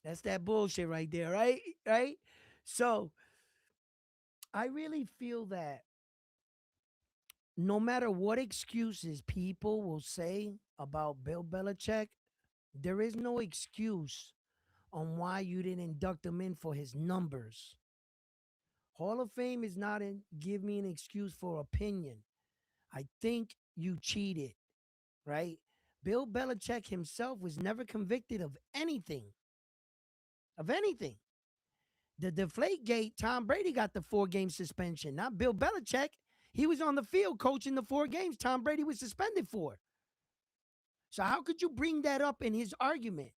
That's that bullshit right there, right? Right? So I really feel that no matter what excuses people will say about Bill Belichick, there is no excuse on why you didn't induct him in for his numbers. Hall of Fame is not in give me an excuse for opinion. I think you cheated, right? Bill Belichick himself was never convicted of anything. Of anything. The deflate gate, Tom Brady got the 4 game suspension, not Bill Belichick. He was on the field coaching the 4 games Tom Brady was suspended for. So how could you bring that up in his argument?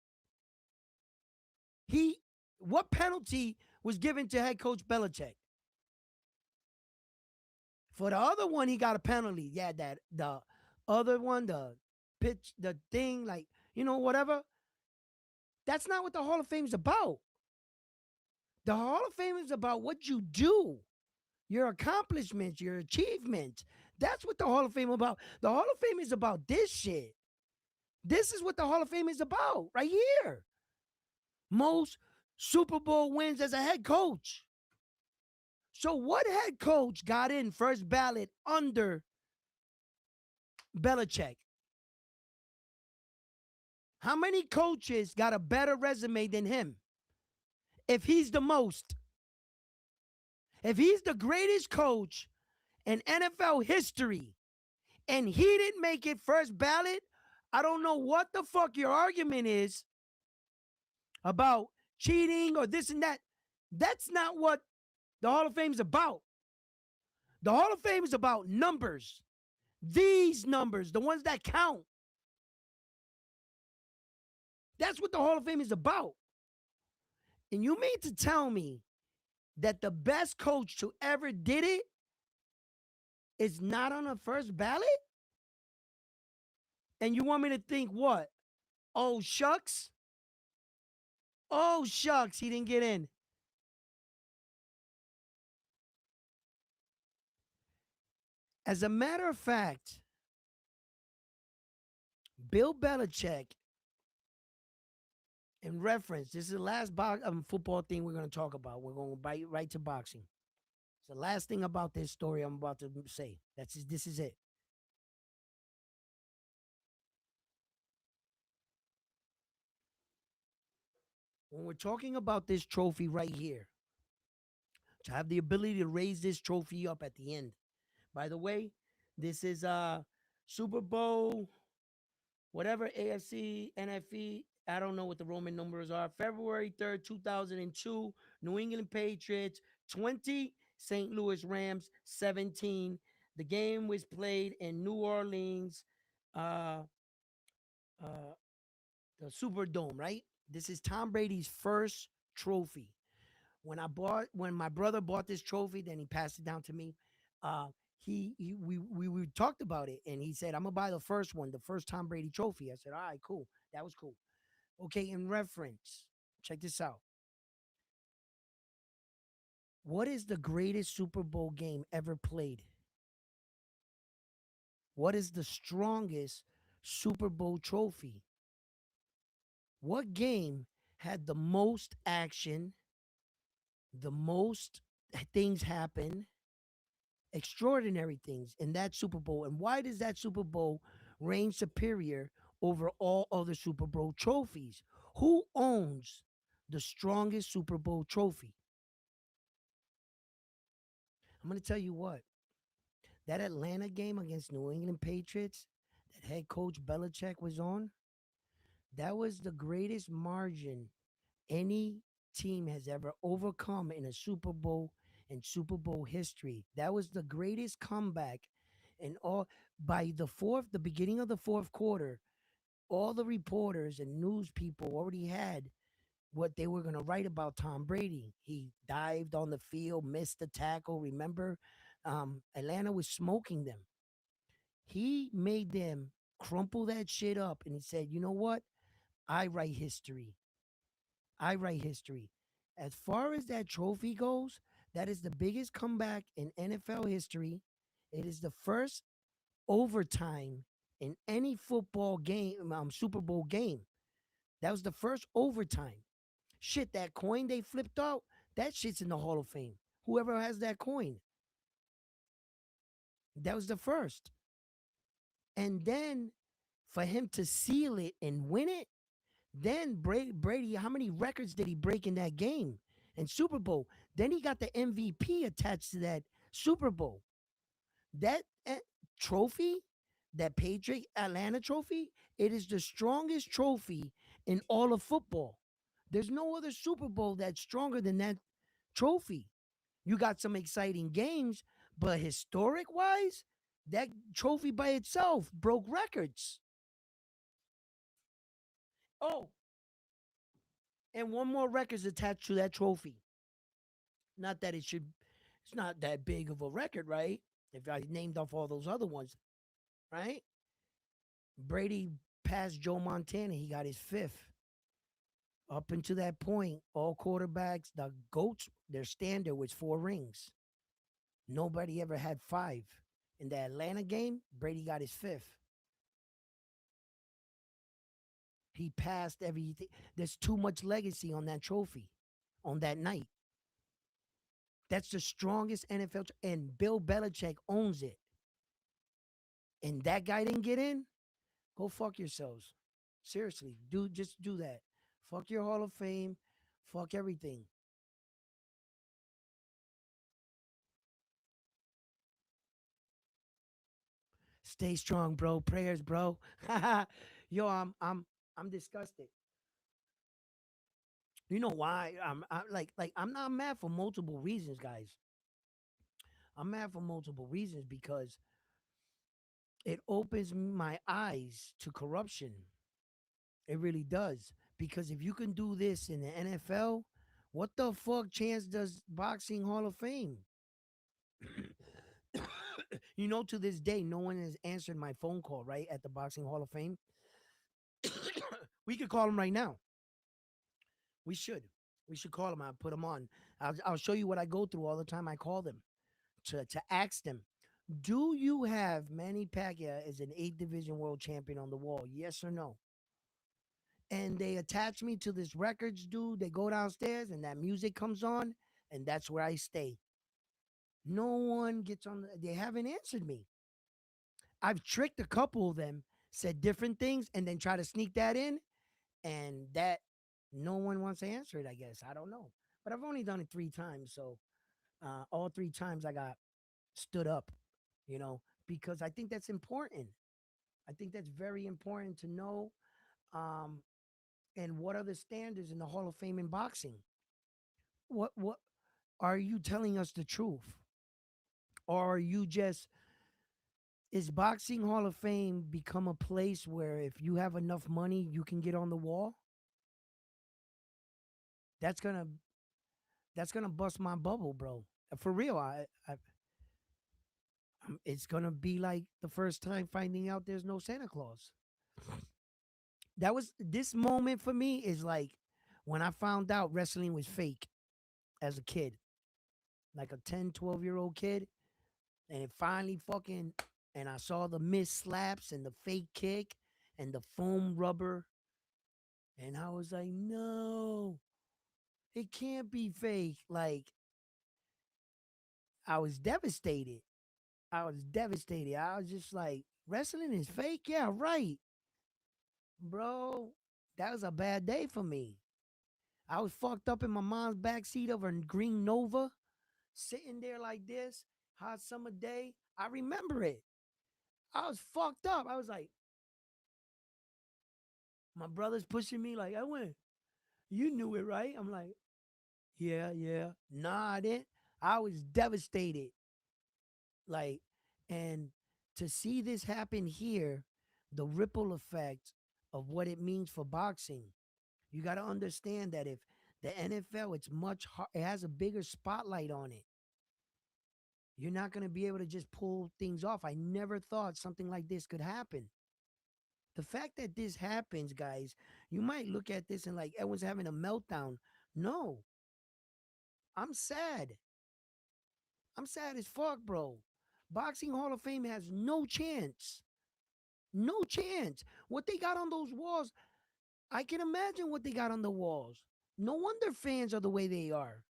He what penalty was given to head coach Belichick? For the other one, he got a penalty. Yeah, that the other one, the pitch, the thing, like, whatever. That's not what the Hall of Fame is about. The Hall of Fame is about what you do, your accomplishments, your achievements. That's what the Hall of Fame is about. The Hall of Fame is about this shit. This is what the Hall of Fame is about right here. Most Super Bowl wins as a head coach. So what head coach got in first ballot under Belichick? How many coaches got a better resume than him? If he's the most, if he's the greatest coach in NFL history and he didn't make it first ballot, I don't know what the fuck your argument is about cheating or this and that. That's not what the Hall of Fame is about. The Hall of Fame is about numbers. These numbers, the ones that count. That's what the Hall of Fame is about. And you mean to tell me that the best coach to ever did it is not on the first ballot? And you want me to think what? Oh, shucks? Oh, shucks, he didn't get in. As a matter of fact, Bill Belichick, in reference, this is the last football thing we're going to talk about. We're going to bite right to boxing. It's the last thing about this story I'm about to say. This is it. When we're talking about this trophy right here, to have the ability to raise this trophy up at the end. By the way, this is Super Bowl, whatever AFC, NFE. I don't know what the Roman numbers are. February 3rd, 2002, New England Patriots 20, St. Louis Rams 17. The game was played in New Orleans, uh, uh, the Superdome, right? This is Tom Brady's first trophy. When my brother bought this trophy, then he passed it down to me. Uh, we talked about it, and he said, "I'm gonna buy the first one, the first Tom Brady trophy." I said, "All right, cool, that was cool." Okay, in reference, check this out. What is the greatest Super Bowl game ever played? What is the strongest Super Bowl trophy? What game had the most action, the most things happen, extraordinary things in that Super Bowl? And why does that Super Bowl reign superior over all other Super Bowl trophies? Who owns the strongest Super Bowl trophy? I'm gonna tell you what. That Atlanta game against New England Patriots, that head coach Belichick was on, that was the greatest margin any team has ever overcome in a Super Bowl in Super Bowl history. That was the greatest comeback in all by the beginning of the fourth quarter. All the reporters and news people already had what they were going to write about Tom Brady. He dived on the field, missed the tackle. Remember, Atlanta was smoking them. He made them crumple that shit up and he said, you know what? I write history. I write history. As far as that trophy goes, that is the biggest comeback in NFL history. It is the first overtime in any football game, Super Bowl game. That was the first overtime. Shit, that coin they flipped out, that shit's in the Hall of Fame. Whoever has that coin, that was the first. And then for him to seal it and win it, then Brady, how many records did he break in that game and Super Bowl? Then he got the MVP attached to that Super Bowl. That trophy, that Patriot Atlanta trophy, it is the strongest trophy in all of football. There's no other Super Bowl that's stronger than that trophy. You got some exciting games, but historic wise, that trophy by itself broke records. Oh, and one more record's attached to that trophy. Not that it's not that big of a record, right? If I named off all those other ones, right? Brady passed Joe Montana. He got his fifth. Up until that point, all quarterbacks, the GOATs, their standard was four rings. Nobody ever had five. In the Atlanta game, Brady got his fifth. He passed everything. There's too much legacy on that trophy, on that night. That's the strongest NFL, and Bill Belichick owns it. And that guy didn't get in. Go fuck yourselves. Seriously, just do that. Fuck your Hall of Fame. Fuck everything. Stay strong, bro. Prayers, bro. Yo, I'm disgusted. You know why? I'm not mad for multiple reasons, guys. I'm mad for multiple reasons because it opens my eyes to corruption. It really does. Because if you can do this in the NFL, what the fuck chance does boxing Hall of Fame? To this day, no one has answered my phone call, right? At the Boxing Hall of Fame. We could call him right now. We should. We should call him. I'll put him on. I'll show you what I go through all the time. I call them to ask them, do you have Manny Pacquiao as an 8 division world champion on the wall? Yes or no? And they attach me to this records dude. They go downstairs and that music comes on, and that's where I stay. No one gets on. They haven't answered me. I've tricked a couple of them, said different things, and then try to sneak that in, and that no one wants to answer it. I guess I don't know, but I've only done it 3 times, so all 3 times I got stood up. Because I think that's important. I think that's very important to know. Um, and what are the standards in the Hall of Fame in boxing? What are you telling us the truth? Or are you just is boxing Hall of Fame become a place where if you have enough money you can get on the wall? That's gonna that's gonna bust my bubble, bro. For real, it's gonna be like the first time finding out there's no Santa Claus. That was this moment for me is like when I found out wrestling was fake as a kid, like a 10, 12-year-old kid. And it finally fucking, and I saw the missed slaps and the fake kick and the foam rubber. And I was like, no, it can't be fake. Like, I was devastated. I was devastated. I was just like, wrestling is fake? Yeah, right. Bro, that was a bad day for me. I was fucked up in my mom's backseat of a green Nova. sitting there like this, hot summer day. I remember it. I was fucked up. I was like, my brother's pushing me like, I went, you knew it, right? I'm like, yeah, yeah. Nah, I didn't. I was devastated. Like, and to see this happen here, the ripple effect of what it means for boxing, you got to understand that if the NFL, it's much hard, it has a bigger spotlight on it. You're not going to be able to just pull things off. I never thought something like this could happen. The fact that this happens, guys, you might look at this and like everyone's having a meltdown. No, I'm sad. I'm sad as fuck, bro. Boxing Hall of Fame has no chance. No chance. What they got on those walls, I can imagine what they got on the walls. No wonder fans are the way they are.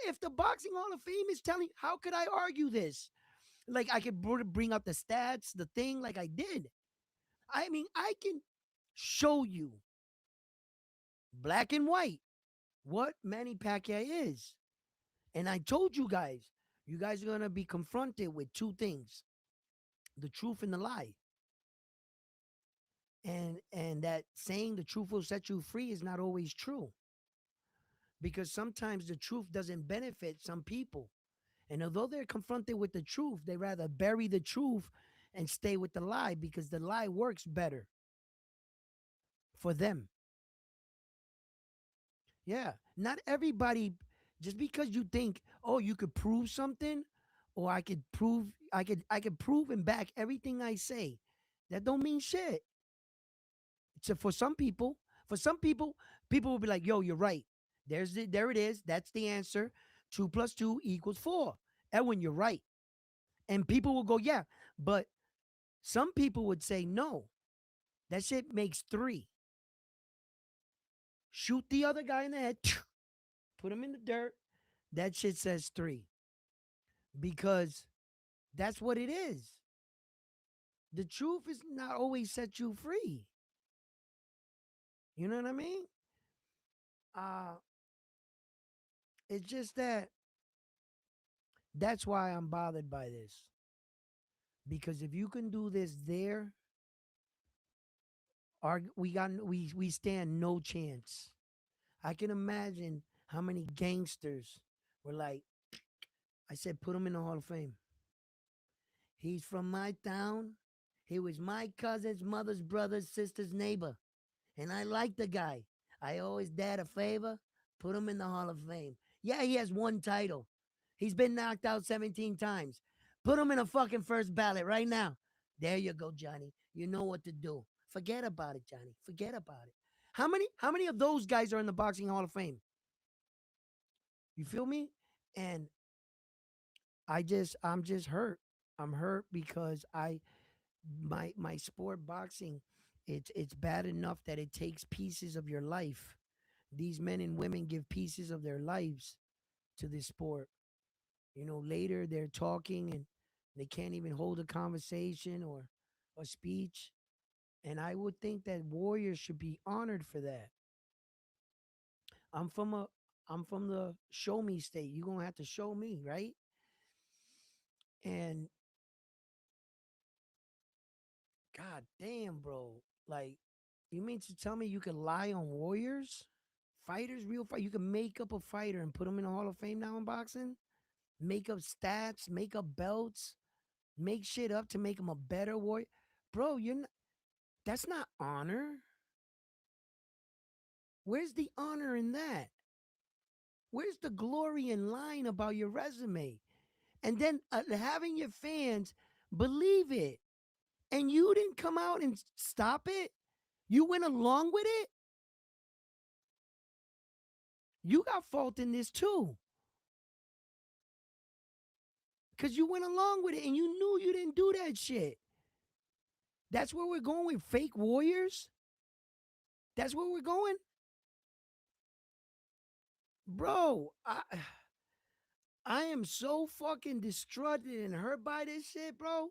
If the Boxing Hall of Fame is telling, how could I argue this? Like I could bring up the stats, the thing, like I did. I mean, I can show you black and white what Manny Pacquiao is. And I told you guys are going to be confronted with two things, the truth and the lie. And that saying the truth will set you free is not always true, because sometimes the truth doesn't benefit some people. And although they're confronted with the truth, they rather bury the truth and stay with the lie because the lie works better for them. Yeah. Not everybody, just because you think, oh, you could prove something, or I could prove and back everything I say. That don't mean shit. So for some people will be like, yo, you're right. There it is. That's the answer. 2 plus 2 equals 4. Edwin, you're right. And people will go, yeah. But some people would say, no, that shit makes 3. Shoot the other guy in the head, put him in the dirt. That shit says 3. Because that's what it is. The truth is not always set you free. You know what I mean? Uh, it's just that that's why I'm bothered by this. Because if you can do this there, we stand no chance. I can imagine how many gangsters were like, I said, put him in the Hall of Fame. He's from my town. He was my cousin's mother's brother's sister's neighbor. And I like the guy. I owe his dad a favor. Put him in the Hall of Fame. Yeah, he has 1 title. He's been knocked out 17 times. Put him in a fucking first ballot right now. There you go, Johnny. You know what to do. Forget about it, Johnny. Forget about it. How many of those guys are in the Boxing Hall of Fame? You feel me? And I'm just hurt. I'm hurt because my sport boxing, it's bad enough that it takes pieces of your life. These men and women give pieces of their lives to this sport. Later they're talking and they can't even hold a conversation or a speech. And I would think that warriors should be honored for that. I'm from a I'm from the show me state. You're gonna have to show me, right? And god damn, bro. Like, you mean to tell me you could lie on warriors? Fighters, real fight. You can make up a fighter and put him in the Hall of Fame now in boxing? Make up stats, make up belts, make shit up to make him a better warrior. Bro, that's not honor. Where's the honor in that? Where's the glory in lying about your resume? And then having your fans believe it. And you didn't come out and stop it. You went along with it. You got fault in this too. Because you went along with it and you knew you didn't do that shit. That's where we're going with fake warriors. That's where we're going. Bro, I am so fucking distraught and hurt by this shit, bro.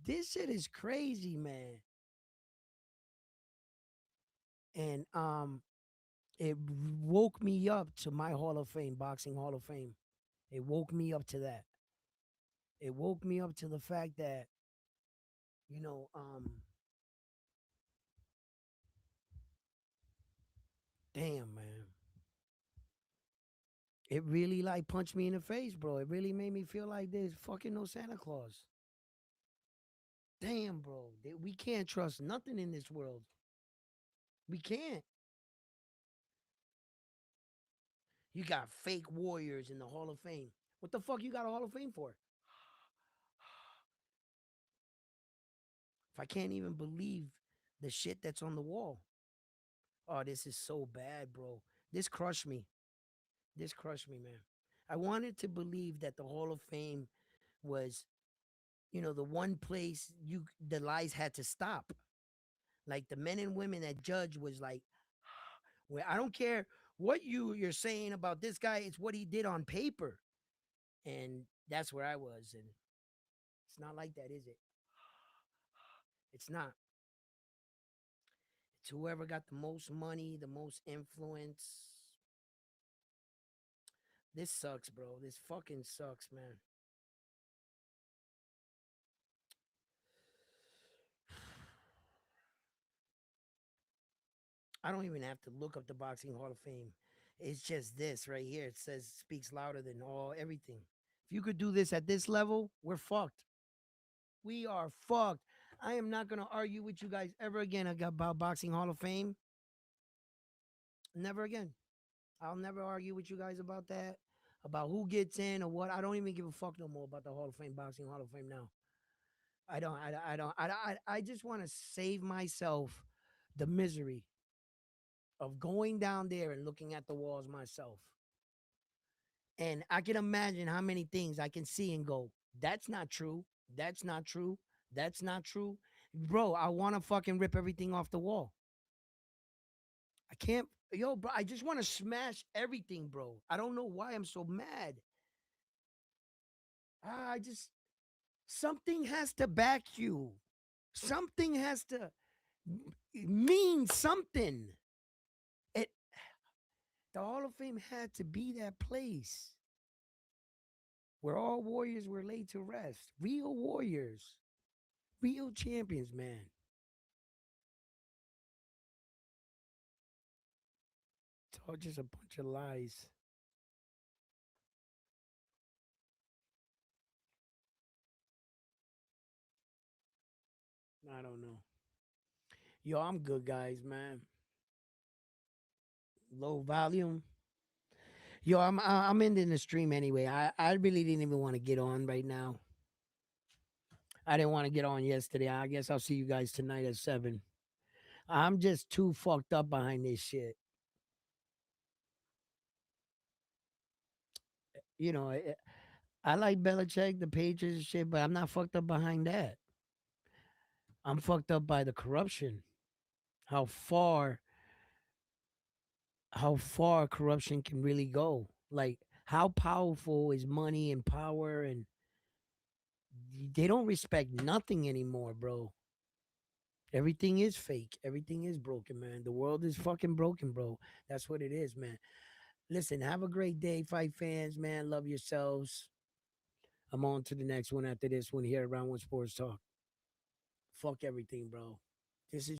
This shit is crazy, man. And it woke me up to my Hall of Fame, boxing Hall of Fame. It woke me up to that. It woke me up to the fact that, you know, damn man. It really like punched me in the face, bro. It really made me feel like there's fucking no Santa Claus. Damn, bro. We can't trust nothing in this world. We can't. You got fake warriors in the Hall of Fame. What the fuck you got a Hall of Fame for? If I can't even believe the shit that's on the wall. Oh, this is so bad, bro. This crushed me. This crushed me, man. I wanted to believe that the Hall of Fame was, the one place the lies had to stop. Like the men and women that judge was like, well, I don't care what you're saying about this guy, it's what he did on paper. And that's where I was. And it's not like that, is it? It's not. It's whoever got the most money, the most influence. This sucks, bro. This fucking sucks, man. I don't even have to look up the Boxing Hall of Fame. It's just this right here. It says speaks louder than all everything. If you could do this at this level, we're fucked. We are fucked. I am not gonna argue with you guys ever again about Boxing Hall of Fame. Never again. I'll never argue with you guys about that, about who gets in or what. I don't even give a fuck no more about the Hall of Fame, Boxing Hall of Fame now. I don't. I don't. I just want to save myself the misery of going down there and looking at the walls myself. And I can imagine how many things I can see and go, that's not true. That's not true. That's not true. Bro, I want to fucking rip everything off the wall. I can't, yo, bro, I just want to smash everything, bro. I don't know why I'm so mad. I just, something has to back you. Something has to mean something. It, the Hall of Fame had to be that place where all warriors were laid to rest. Real warriors, real champions, man. It's all just a bunch of lies. I don't know. Yo, I'm good, guys, man. Low volume. Yo, I'm ending the stream anyway. I really didn't even want to get on right now. I didn't want to get on yesterday. I guess I'll see you guys tonight at 7. I'm just too fucked up behind this shit. You know, I like Belichick, the Patriots and shit, but I'm not fucked up behind that. I'm fucked up by the corruption. How far how far corruption can really go. Like how powerful is money and power, and they don't respect nothing anymore, bro. Everything is fake. Everything is broken, man. The world is fucking broken, bro. That's what it is, man. Listen, have a great day, fight fans, man. Love yourselves. I'm on to the next one after this one here around One Sports Talk. Fuck everything, bro. This is